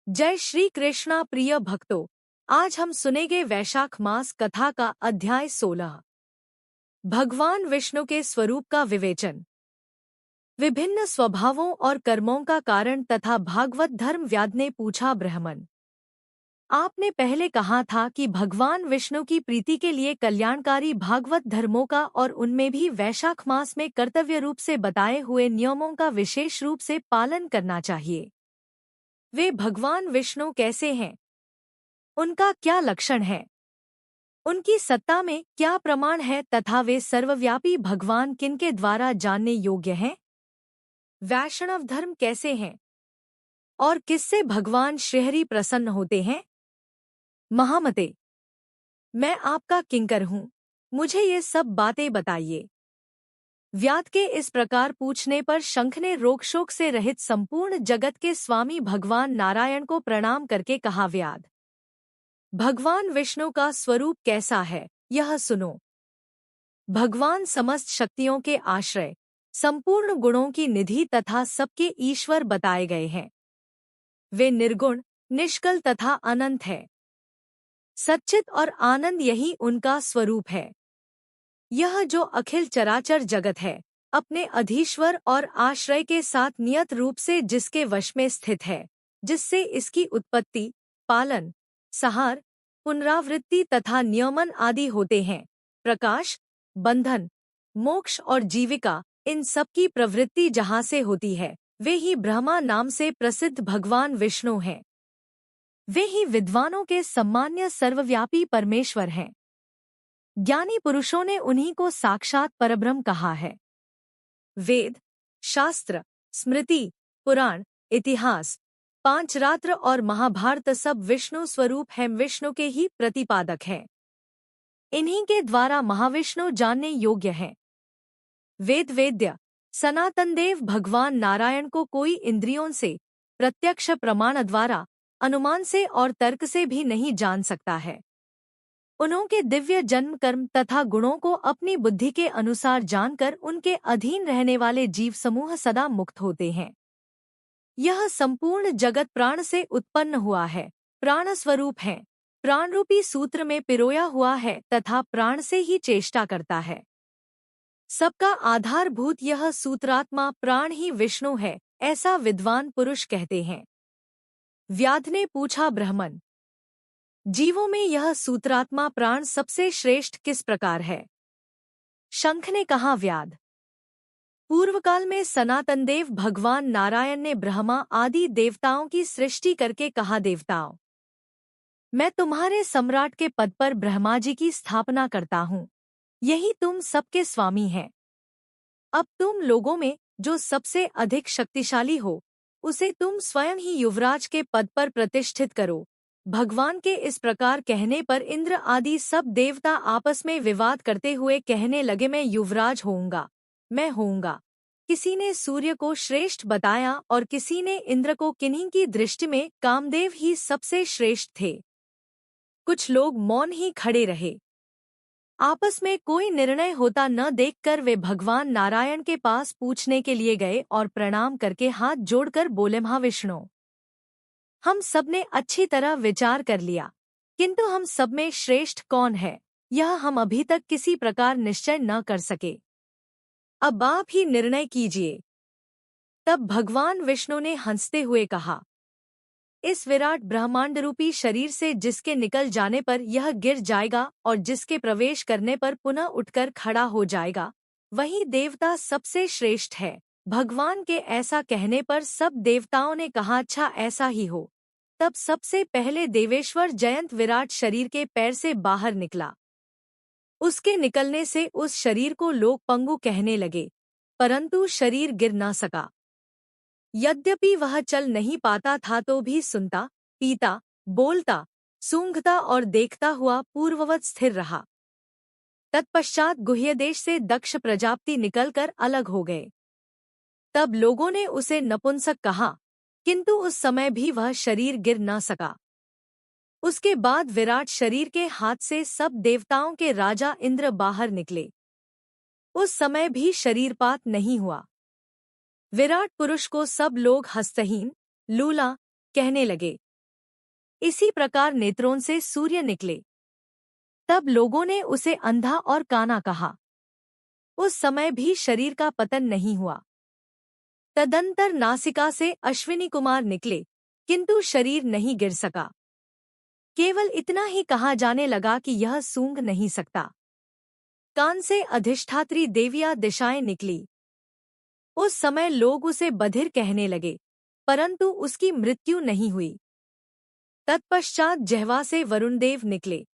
जय श्री कृष्णा प्रिय भक्तों। आज हम सुनेंगे वैशाख मास कथा का अध्याय 16। भगवान विष्णु के स्वरूप का विवेचन। विभिन्न स्वभावों और कर्मों का कारण तथा भागवत धर्म व्याध ने पूछा, ब्राह्मण, आपने पहले कहा था कि भगवान विष्णु की प्रीति के लिए कल्याणकारी भागवत धर्मों का और उनमें भी वैशाख मास में कर्तव्य रूप से बताए हुए नियमों का विशेष रूप से पालन करना चाहिए। वे भगवान विष्णु कैसे हैं? उनका क्या लक्षण है? उनकी सत्ता में क्या प्रमाण है तथा वे सर्वव्यापी भगवान किनके द्वारा जानने योग्य हैं? वैष्णव धर्म कैसे हैं और किससे भगवान श्रीहरि प्रसन्न होते हैं? महामते, मैं आपका किंकर हूँ, मुझे ये सब बातें बताइए। व्याध के इस प्रकार पूछने पर शंख ने रोकशोक से रहित संपूर्ण जगत के स्वामी भगवान नारायण को प्रणाम करके कहा, व्याध, भगवान विष्णु का स्वरूप कैसा है यह सुनो। भगवान समस्त शक्तियों के आश्रय, संपूर्ण गुणों की निधि तथा सबके ईश्वर बताए गए हैं। वे निर्गुण, निष्कल तथा अनंत है। सच्चित और आनंद यही उनका स्वरूप है। यह जो अखिल चराचर जगत है, अपने अधीश्वर और आश्रय के साथ नियत रूप से जिसके वश में स्थित है, जिससे इसकी उत्पत्ति, पालन, संहार, पुनरावृत्ति तथा नियमन आदि होते हैं, प्रकाश, बंधन, मोक्ष और जीविका, इन सब की प्रवृत्ति जहाँ से होती है, वे ही ब्रह्मा नाम से प्रसिद्ध भगवान विष्णु हैं। वे ही विद्वानों के सम्मान्य सर्वव्यापी परमेश्वर हैं। ज्ञानी पुरुषों ने उन्हीं को साक्षात परब्रह्म कहा है। वेद, शास्त्र, स्मृति, पुराण, इतिहास, पांचरात्र और महाभारत सब विष्णु स्वरूप हैं, विष्णु के ही प्रतिपादक हैं। इन्हीं के द्वारा महाविष्णु जानने योग्य हैं। वेद वेद्य सनातन देव भगवान नारायण को कोई इंद्रियों से, प्रत्यक्ष प्रमाण द्वारा, अनुमान से और तर्क से भी नहीं जान सकता है। उन्होंने दिव्य जन्म कर्म तथा गुणों को अपनी बुद्धि के अनुसार जानकर उनके अधीन रहने वाले जीव समूह सदा मुक्त होते हैं। यह संपूर्ण जगत प्राण से उत्पन्न हुआ है, प्राण स्वरूप है, प्राण रूपी सूत्र में पिरोया हुआ है तथा प्राण से ही चेष्टा करता है। सबका आधारभूत यह सूत्रात्मा प्राण ही विष्णु है, ऐसा विद्वान पुरुष कहते हैं। व्याध ने पूछा, ब्राह्मण, जीवों में यह सूत्रात्मा प्राण सबसे श्रेष्ठ किस प्रकार है? शंख ने कहा, व्याध, पूर्वकाल में सनातन देव भगवान नारायण ने ब्रह्मा आदि देवताओं की सृष्टि करके कहा, देवताओं, मैं तुम्हारे सम्राट के पद पर ब्रह्मा जी की स्थापना करता हूँ। यही तुम सबके स्वामी हैं। अब तुम लोगों में जो सबसे अधिक शक्तिशाली हो, उसे तुम स्वयं ही युवराज के पद पर प्रतिष्ठित करो। भगवान के इस प्रकार कहने पर इंद्र आदि सब देवता आपस में विवाद करते हुए कहने लगे, मैं युवराज होऊंगा, मैं होऊंगा। किसी ने सूर्य को श्रेष्ठ बताया और किसी ने इंद्र को, किन्हीं की दृष्टि में कामदेव ही सबसे श्रेष्ठ थे। कुछ लोग मौन ही खड़े रहे। आपस में कोई निर्णय होता न देखकर वे भगवान नारायण के पास पूछने के लिए गए और प्रणाम करके हाथ जोड़कर बोले, महाविष्णु, हम सब ने अच्छी तरह विचार कर लिया, किंतु हम सब में श्रेष्ठ कौन है, यह हम अभी तक किसी प्रकार निश्चय न कर सके। अब आप ही निर्णय कीजिए। तब भगवान विष्णु ने हंसते हुए कहा, इस विराट ब्रह्मांड रूपी शरीर से जिसके निकल जाने पर यह गिर जाएगा और जिसके प्रवेश करने पर पुनः उठकर खड़ा हो जाएगा, वही देवता सबसे श्रेष्ठ है। भगवान के ऐसा कहने पर सब देवताओं ने कहा, अच्छा ऐसा ही हो। तब सबसे पहले देवेश्वर जयंत विराट शरीर के पैर से बाहर निकला। उसके निकलने से उस शरीर को लोग पंगु कहने लगे, परंतु शरीर गिर न सका। यद्यपि वह चल नहीं पाता था तो भी सुनता, पीता, बोलता, सूंघता और देखता हुआ पूर्ववत स्थिर रहा। तत्पश्चात गुह्यदेश से दक्ष प्रजापति निकलकर अलग हो गए। तब लोगों ने उसे नपुंसक कहा, किंतु उस समय भी वह शरीर गिर न सका। उसके बाद विराट शरीर के हाथ से सब देवताओं के राजा इंद्र बाहर निकले। उस समय भी शरीरपात नहीं हुआ। विराट पुरुष को सब लोग हस्तहीन, लूला कहने लगे। इसी प्रकार नेत्रों से सूर्य निकले। तब लोगों ने उसे अंधा और काना कहा। उस समय भी शरीर का पतन नहीं हुआ। तदंतर नासिका से अश्विनी कुमार निकले, किंतु शरीर नहीं गिर सका। केवल इतना ही कहा जाने लगा कि यह सूंघ नहीं सकता। कान से अधिष्ठात्री देवियां दिशाएं निकली। उस समय लोग उसे बधिर कहने लगे, परंतु उसकी मृत्यु नहीं हुई। तत्पश्चात जिह्वा से वरुणदेव निकले।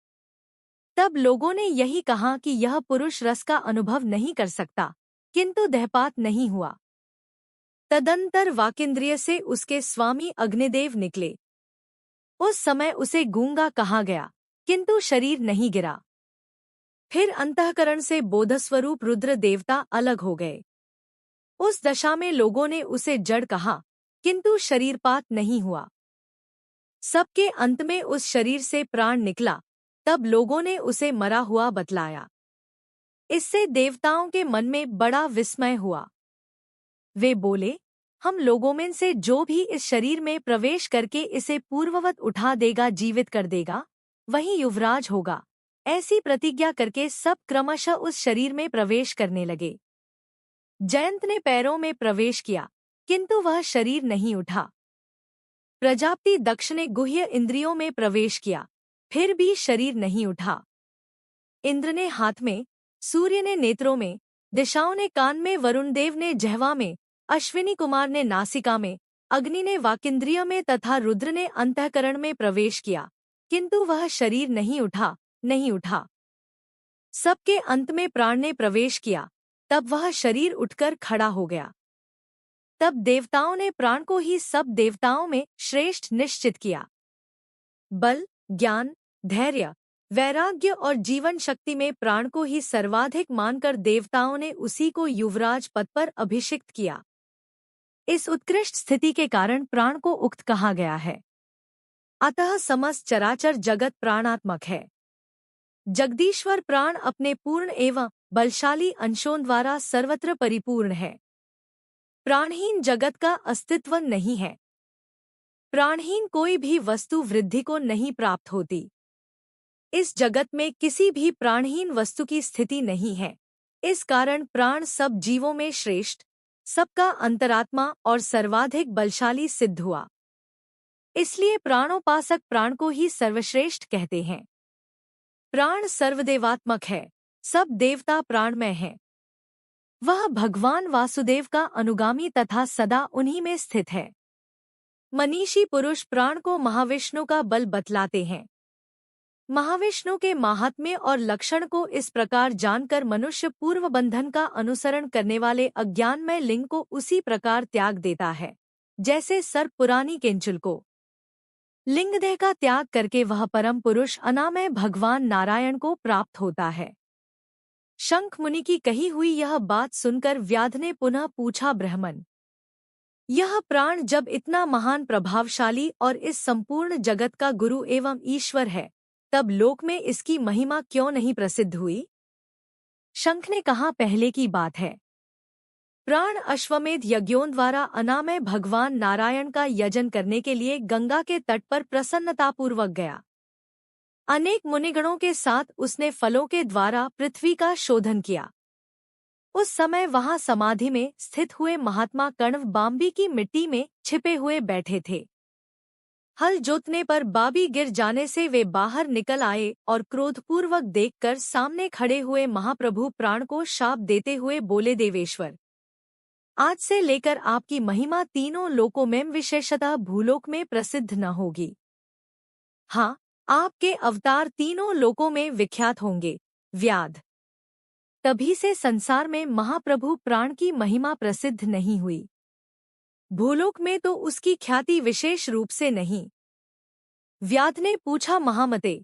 तब लोगों ने यही कहा कि यह पुरुष रस का अनुभव नहीं कर सकता, किंतु देहपात नहीं हुआ। तदंतर वाकिंद्रिय से उसके स्वामी अग्निदेव निकले। उस समय उसे गूंगा कहा गया, किंतु शरीर नहीं गिरा। फिर अंतःकरण से बोधस्वरूप रुद्र देवता अलग हो गए। उस दशा में लोगों ने उसे जड़ कहा, किंतु शरीरपात नहीं हुआ। सबके अंत में उस शरीर से प्राण निकला। तब लोगों ने उसे मरा हुआ बतलाया। इससे देवताओं के मन में बड़ा विस्मय हुआ। वे बोले, हम लोगों में से जो भी इस शरीर में प्रवेश करके इसे पूर्ववत उठा देगा, जीवित कर देगा, वही युवराज होगा। ऐसी प्रतिज्ञा करके सब क्रमशः उस शरीर में प्रवेश करने लगे। जयंत ने पैरों में प्रवेश किया, किंतु वह शरीर नहीं उठा। प्रजापति दक्ष ने गुह्य इंद्रियों में प्रवेश किया, फिर भी शरीर नहीं उठा। इंद्र ने हाथ में, सूर्य ने नेत्रों में, दिशाओं ने कान में, वरुणदेव ने जिह्वा में, अश्विनी कुमार ने नासिका में, अग्नि ने वाकिंद्रिय में तथा रुद्र ने अंतःकरण में प्रवेश किया, किंतु वह शरीर नहीं उठा, नहीं उठा। सबके अंत में प्राण ने प्रवेश किया, तब वह शरीर उठकर खड़ा हो गया। तब देवताओं ने प्राण को ही सब देवताओं में श्रेष्ठ निश्चित किया। बल, ज्ञान, धैर्य, वैराग्य और जीवन शक्ति में प्राण को ही सर्वाधिक मानकर देवताओं ने उसी को युवराज पद पर अभिषिक्त किया। इस उत्कृष्ट स्थिति के कारण प्राण को उक्त कहा गया है। अतः समस्त चराचर जगत प्राणात्मक है। जगदीश्वर प्राण अपने पूर्ण एवं बलशाली अंशों द्वारा सर्वत्र परिपूर्ण है। प्राणहीन जगत का अस्तित्व नहीं है। प्राणहीन कोई भी वस्तु वृद्धि को नहीं प्राप्त होती। इस जगत में किसी भी प्राणहीन वस्तु की स्थिति नहीं है। इस कारण प्राण सब जीवों में श्रेष्ठ, सबका अंतरात्मा और सर्वाधिक बलशाली सिद्ध हुआ। इसलिए प्राणोपासक प्राण को ही सर्वश्रेष्ठ कहते हैं। प्राण सर्वदेवात्मक है, सब देवता प्राणमय हैं। वह भगवान वासुदेव का अनुगामी तथा सदा उन्हीं में स्थित है। मनीषी पुरुष प्राण को महाविष्णु का बल बतलाते हैं। महाविष्णु के माहात्म्य और लक्षण को इस प्रकार जानकर मनुष्य पूर्व बंधन का अनुसरण करने वाले अज्ञानमय लिंग को उसी प्रकार त्याग देता है, जैसे सर्प पुरानी केंचुल को। लिंगदेह का त्याग करके वह परम पुरुष अनामय भगवान नारायण को प्राप्त होता है। शंख मुनि की कही हुई यह बात सुनकर व्याध ने पुनः पूछा, ब्रह्मन, यह प्राण जब इतना महान प्रभावशाली और इस संपूर्ण जगत का गुरु एवं ईश्वर है, तब लोक में इसकी महिमा क्यों नहीं प्रसिद्ध हुई? शंख ने कहा, पहले की बात है। प्राण अश्वमेध यज्ञों द्वारा अनामय भगवान नारायण का यजन करने के लिए गंगा के तट पर प्रसन्नतापूर्वक गया। अनेक मुनिगणों के साथ उसने फलों के द्वारा पृथ्वी का शोधन किया। उस समय वहां समाधि में स्थित हुए महात्मा कण्व बाम्बी की मिट्टी में छिपे हुए बैठे थे। हल जोतने पर बाबी गिर जाने से वे बाहर निकल आए और क्रोधपूर्वक देखकर सामने खड़े हुए महाप्रभु प्राण को शाप देते हुए बोले, देवेश्वर, आज से लेकर आपकी महिमा तीनों लोकों में, विशेषतः भूलोक में प्रसिद्ध न होगी। हाँ, आपके अवतार तीनों लोकों में विख्यात होंगे। व्याध। तभी से संसार में महाप्रभु प्राण की महिमा प्रसिद्ध नहीं हुई। भूलोक में तो उसकी ख्याति विशेष रूप से नहीं। व्याध ने पूछा, महामते,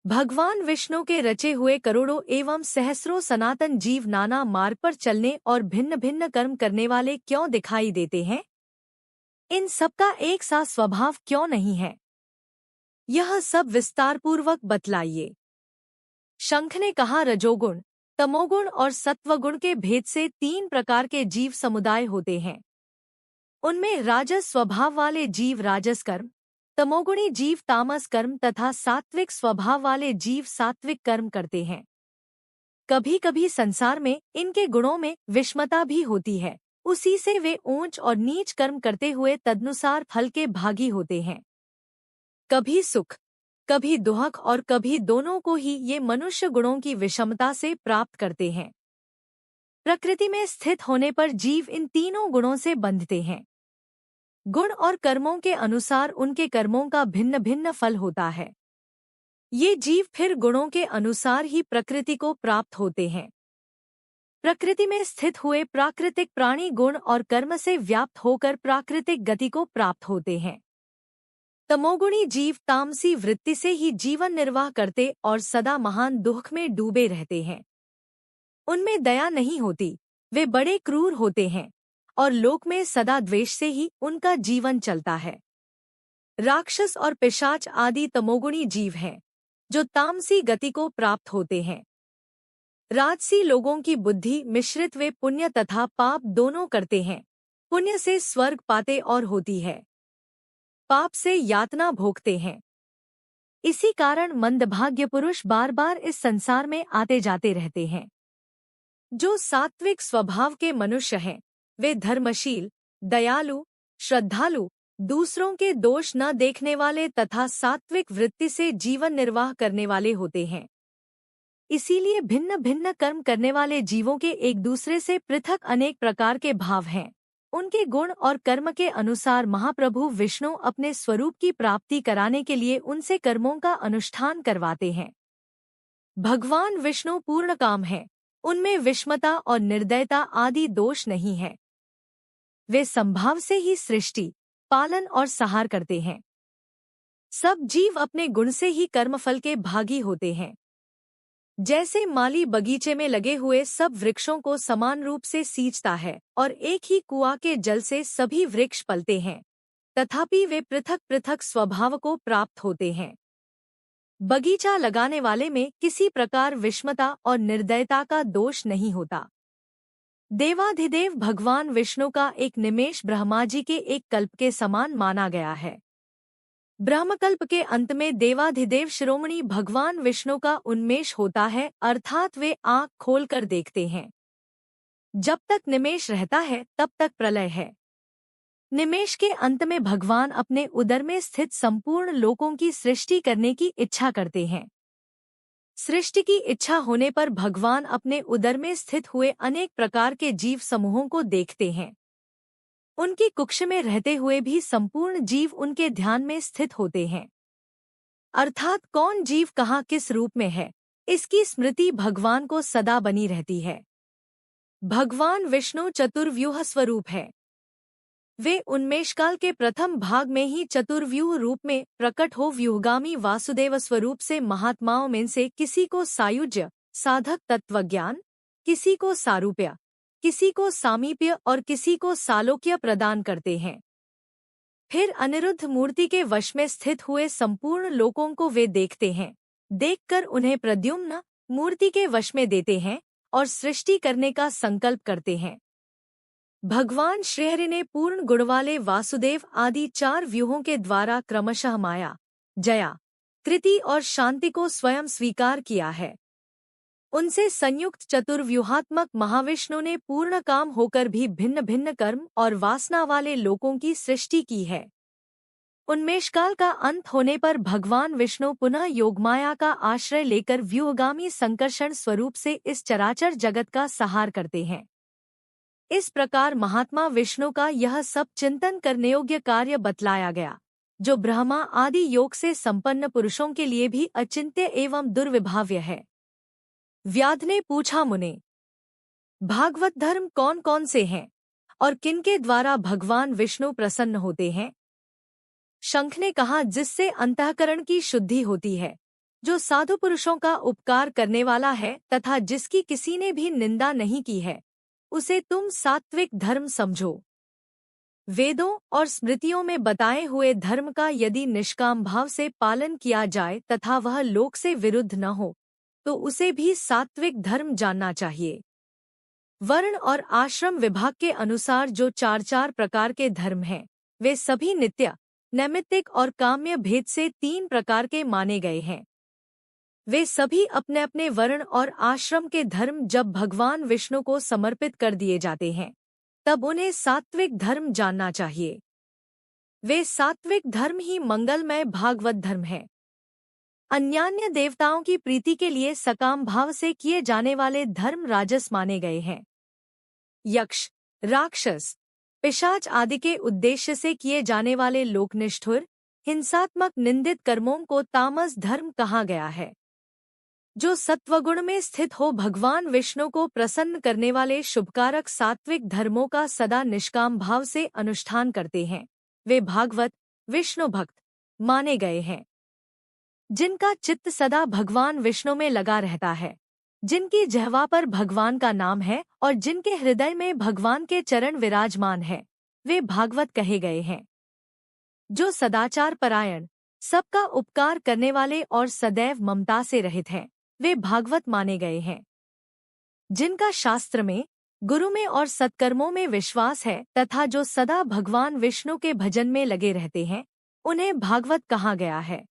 भगवान विष्णु के रचे हुए करोड़ों एवं सहस्रों सनातन जीव नाना मार्ग पर चलने और भिन्न भिन्न कर्म करने वाले क्यों दिखाई देते हैं? इन सबका एक सा स्वभाव क्यों नहीं है? यह सब विस्तारपूर्वक बतलाइए। शंख ने कहा, रजोगुण, तमोगुण और सत्वगुण के भेद से 3 प्रकार के जीव समुदाय होते हैं। उनमें राजस स्वभाव वाले जीव राजस कर्म, तमोगुणी जीव तामस कर्म तथा सात्विक स्वभाव वाले जीव सात्विक कर्म करते हैं। कभी कभी संसार में इनके गुणों में विषमता भी होती है, उसी से वे ऊंच और नीच कर्म करते हुए तदनुसार फल के भागी होते हैं। कभी सुख, कभी दुख और कभी दोनों को ही ये मनुष्य गुणों की विषमता से प्राप्त करते हैं। प्रकृति में स्थित होने पर जीव इन तीनों गुणों से बंधते हैं। गुण और कर्मों के अनुसार उनके कर्मों का भिन्न भिन्न फल होता है। ये जीव फिर गुणों के अनुसार ही प्रकृति को प्राप्त होते हैं। प्रकृति में स्थित हुए प्राकृतिक प्राणी गुण और कर्म से व्याप्त होकर प्राकृतिक गति को प्राप्त होते हैं। तमोगुणी जीव तामसी वृत्ति से ही जीवन निर्वाह करते और सदा महान दुख में डूबे रहते हैं। उनमें दया नहीं होती, वे बड़े क्रूर होते हैं और लोक में सदा द्वेष से ही उनका जीवन चलता है। राक्षस और पिशाच आदि तमोगुणी जीव हैं, जो तामसी गति को प्राप्त होते हैं। राजसी लोगों की बुद्धि मिश्रित वे पुण्य तथा पाप दोनों करते हैं। पुण्य से स्वर्ग पाते और होती है, पाप से यातना भोगते हैं। इसी कारण मंदभाग्य पुरुष बार बार इस संसार में आते जाते रहते हैं। जो सात्विक स्वभाव के मनुष्य हैं, वे धर्मशील, दयालु, श्रद्धालु, दूसरों के दोष न देखने वाले तथा सात्विक वृत्ति से जीवन निर्वाह करने वाले होते हैं। इसीलिए भिन्न भिन्न कर्म करने वाले जीवों के एक दूसरे से पृथक अनेक प्रकार के भाव हैं। उनके गुण और कर्म के अनुसार महाप्रभु विष्णु अपने स्वरूप की प्राप्ति कराने के लिए उनसे कर्मों का अनुष्ठान करवाते हैं। भगवान विष्णु पूर्ण काम है, उनमें विषमता और निर्दयता आदि दोष नहीं है। वे संभाव से ही सृष्टि, पालन और संहार करते हैं। सब जीव अपने गुण से ही कर्मफल के भागी होते हैं। जैसे माली बगीचे में लगे हुए सब वृक्षों को समान रूप से सींचता है और एक ही कुआं के जल से सभी वृक्ष पलते हैं, तथापि वे पृथक पृथक स्वभाव को प्राप्त होते हैं। बगीचा लगाने वाले में किसी प्रकार विषमता और निर्दयता का दोष नहीं होता। देवाधिदेव भगवान विष्णु का एक निमेष ब्रह्मा जी के एक कल्प के समान माना गया है। ब्रह्मकल्प के अंत में देवाधिदेव शिरोमणि भगवान विष्णु का उन्मेष होता है, अर्थात वे आँख खोलकर देखते हैं। जब तक निमेष रहता है तब तक प्रलय है। निमेष के अंत में भगवान अपने उदर में स्थित संपूर्ण लोकों की सृष्टि करने की इच्छा करते हैं। सृष्टि की इच्छा होने पर भगवान अपने उदर में स्थित हुए अनेक प्रकार के जीव समूहों को देखते हैं। उनकी कुक्ष में रहते हुए भी संपूर्ण जीव उनके ध्यान में स्थित होते हैं। अर्थात कौन जीव कहाँ किस रूप में है, इसकी स्मृति भगवान को सदा बनी रहती है। भगवान विष्णु चतुर्व्यूह स्वरूप है। वे उन्मेषकाल के प्रथम भाग में ही चतुर्व्यूह रूप में प्रकट हो व्यूहगामी वासुदेव स्वरूप से महात्माओं में से किसी को सायुज्य, साधक तत्वज्ञान, किसी को सारूप्य, किसी को सामीप्य और किसी को सालोक्य प्रदान करते हैं। फिर अनिरुद्ध मूर्ति के वश में स्थित हुए संपूर्ण लोकों को वे देखते हैं। देखकर उन्हें प्रद्युम्न मूर्ति के वश में देते हैं और सृष्टि करने का संकल्प करते हैं। भगवान श्रीहरि ने पूर्ण गुणवाले वासुदेव आदि 4 व्यूहों के द्वारा क्रमशः माया, जया, कृति और शांति को स्वयं स्वीकार किया है। उनसे संयुक्त चतुर्व्यूहात्मक महाविष्णु ने पूर्ण काम होकर भी भिन्न भिन्न कर्म और वासना वाले लोकों की सृष्टि की है। उन्मेषकाल का अंत होने पर भगवान विष्णु पुनः योगमाया का आश्रय लेकर व्यूहगामी संकर्षण स्वरूप से इस चराचर जगत का संहार करते हैं। इस प्रकार महात्मा विष्णु का यह सब चिंतन करने योग्य कार्य बतलाया गया, जो ब्रह्मा आदि योग से संपन्न पुरुषों के लिए भी अचिंत्य एवं दुर्विभाव्य है। व्याध ने पूछा, मुने, भागवत धर्म कौन कौन से हैं और किनके द्वारा भगवान विष्णु प्रसन्न होते हैं? शंख ने कहा, जिससे अंतःकरण की शुद्धि होती है, जो साधु पुरुषों का उपकार करने वाला है तथा जिसकी किसी ने भी निंदा नहीं की है, उसे तुम सात्विक धर्म समझो। वेदों और स्मृतियों में बताए हुए धर्म का यदि निष्काम भाव से पालन किया जाए तथा वह लोक से विरुद्ध न हो, तो उसे भी सात्विक धर्म जानना चाहिए। वर्ण और आश्रम विभाग के अनुसार जो 4 प्रकार के धर्म हैं, वे सभी नित्य, नैमित्तिक और काम्य भेद से 3 प्रकार के माने गए हैं। वे सभी अपने अपने वर्ण और आश्रम के धर्म जब भगवान विष्णु को समर्पित कर दिए जाते हैं, तब उन्हें सात्विक धर्म जानना चाहिए। वे सात्विक धर्म ही मंगलमय भागवत धर्म है। अन्यान्य देवताओं की प्रीति के लिए सकाम भाव से किए जाने वाले धर्म राजस माने गए हैं। यक्ष, राक्षस, पिशाच आदि के उद्देश्य से किए जाने वाले लोकनिष्ठुर, हिंसात्मक निंदित कर्मों को तामस धर्म कहा गया है। जो सत्वगुण में स्थित हो भगवान विष्णु को प्रसन्न करने वाले शुभकारक सात्विक धर्मों का सदा निष्काम भाव से अनुष्ठान करते हैं, वे भागवत विष्णु भक्त माने गए हैं। जिनका चित्त सदा भगवान विष्णु में लगा रहता है, जिनकी जिह्वा पर भगवान का नाम है और जिनके हृदय में भगवान के चरण विराजमान है, वे भागवत कहे गए हैं। जो सदाचार परायण, सबका उपकार करने वाले और सदैव ममता से रहित हैं, वे भागवत माने गए हैं। जिनका शास्त्र में, गुरु में और सत्कर्मों में विश्वास है तथा जो सदा भगवान विष्णु के भजन में लगे रहते हैं, उन्हें भागवत कहा गया है।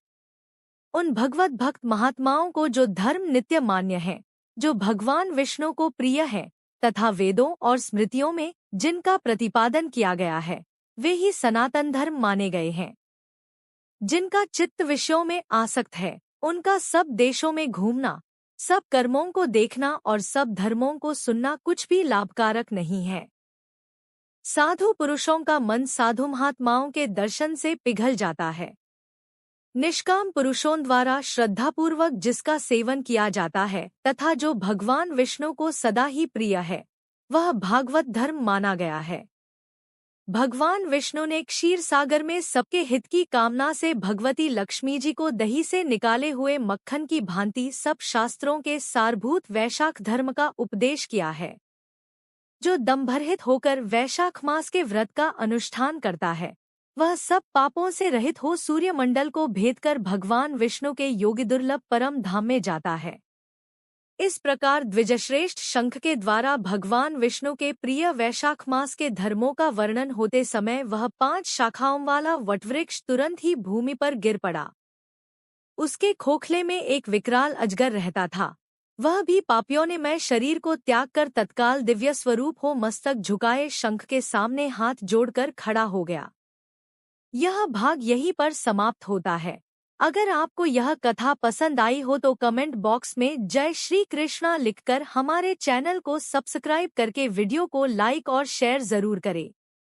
उन भगवत भक्त महात्माओं को जो धर्म नित्य मान्य है, जो भगवान विष्णु को प्रिय है तथा वेदों और स्मृतियों में जिनका प्रतिपादन किया गया है, वे ही सनातन धर्म माने गए हैं। जिनका चित्त विषयों में आसक्त है, उनका सब देशों में घूमना, सब कर्मों को देखना और सब धर्मों को सुनना कुछ भी लाभकारक नहीं है। साधु पुरुषों का मन साधु महात्माओं के दर्शन से पिघल जाता है। निष्काम पुरुषों द्वारा श्रद्धापूर्वक जिसका सेवन किया जाता है तथा जो भगवान विष्णु को सदा ही प्रिय है, वह भागवत धर्म माना गया है। भगवान विष्णु ने क्षीर सागर में सबके हित की कामना से भगवती लक्ष्मी जी को दही से निकाले हुए मक्खन की भांति सब शास्त्रों के सारभूत वैशाख धर्म का उपदेश किया है। जो दंभरहित होकर वैशाख मास के व्रत का अनुष्ठान करता है, वह सब पापों से रहित हो सूर्यमंडल को भेदकर भगवान विष्णु के योगी दुर्लभ परम धाम में जाता है। इस प्रकार द्विजश्रेष्ठ शंख के द्वारा भगवान विष्णु के प्रिय वैशाख मास के धर्मों का वर्णन होते समय वह 5 शाखाओं वाला वटवृक्ष तुरंत ही भूमि पर गिर पड़ा। उसके खोखले में एक विकराल अजगर रहता था। वह भी पापियों ने मैं शरीर को त्याग कर तत्काल दिव्य स्वरूप हो मस्तक झुकाए शंख के सामने हाथ जोड़कर खड़ा हो गया। यह भाग यहीं पर समाप्त होता है। अगर आपको यह कथा पसंद आई हो तो कमेंट बॉक्स में जय श्री कृष्णा लिखकर हमारे चैनल को सब्सक्राइब करके वीडियो को लाइक और शेयर जरूर करें।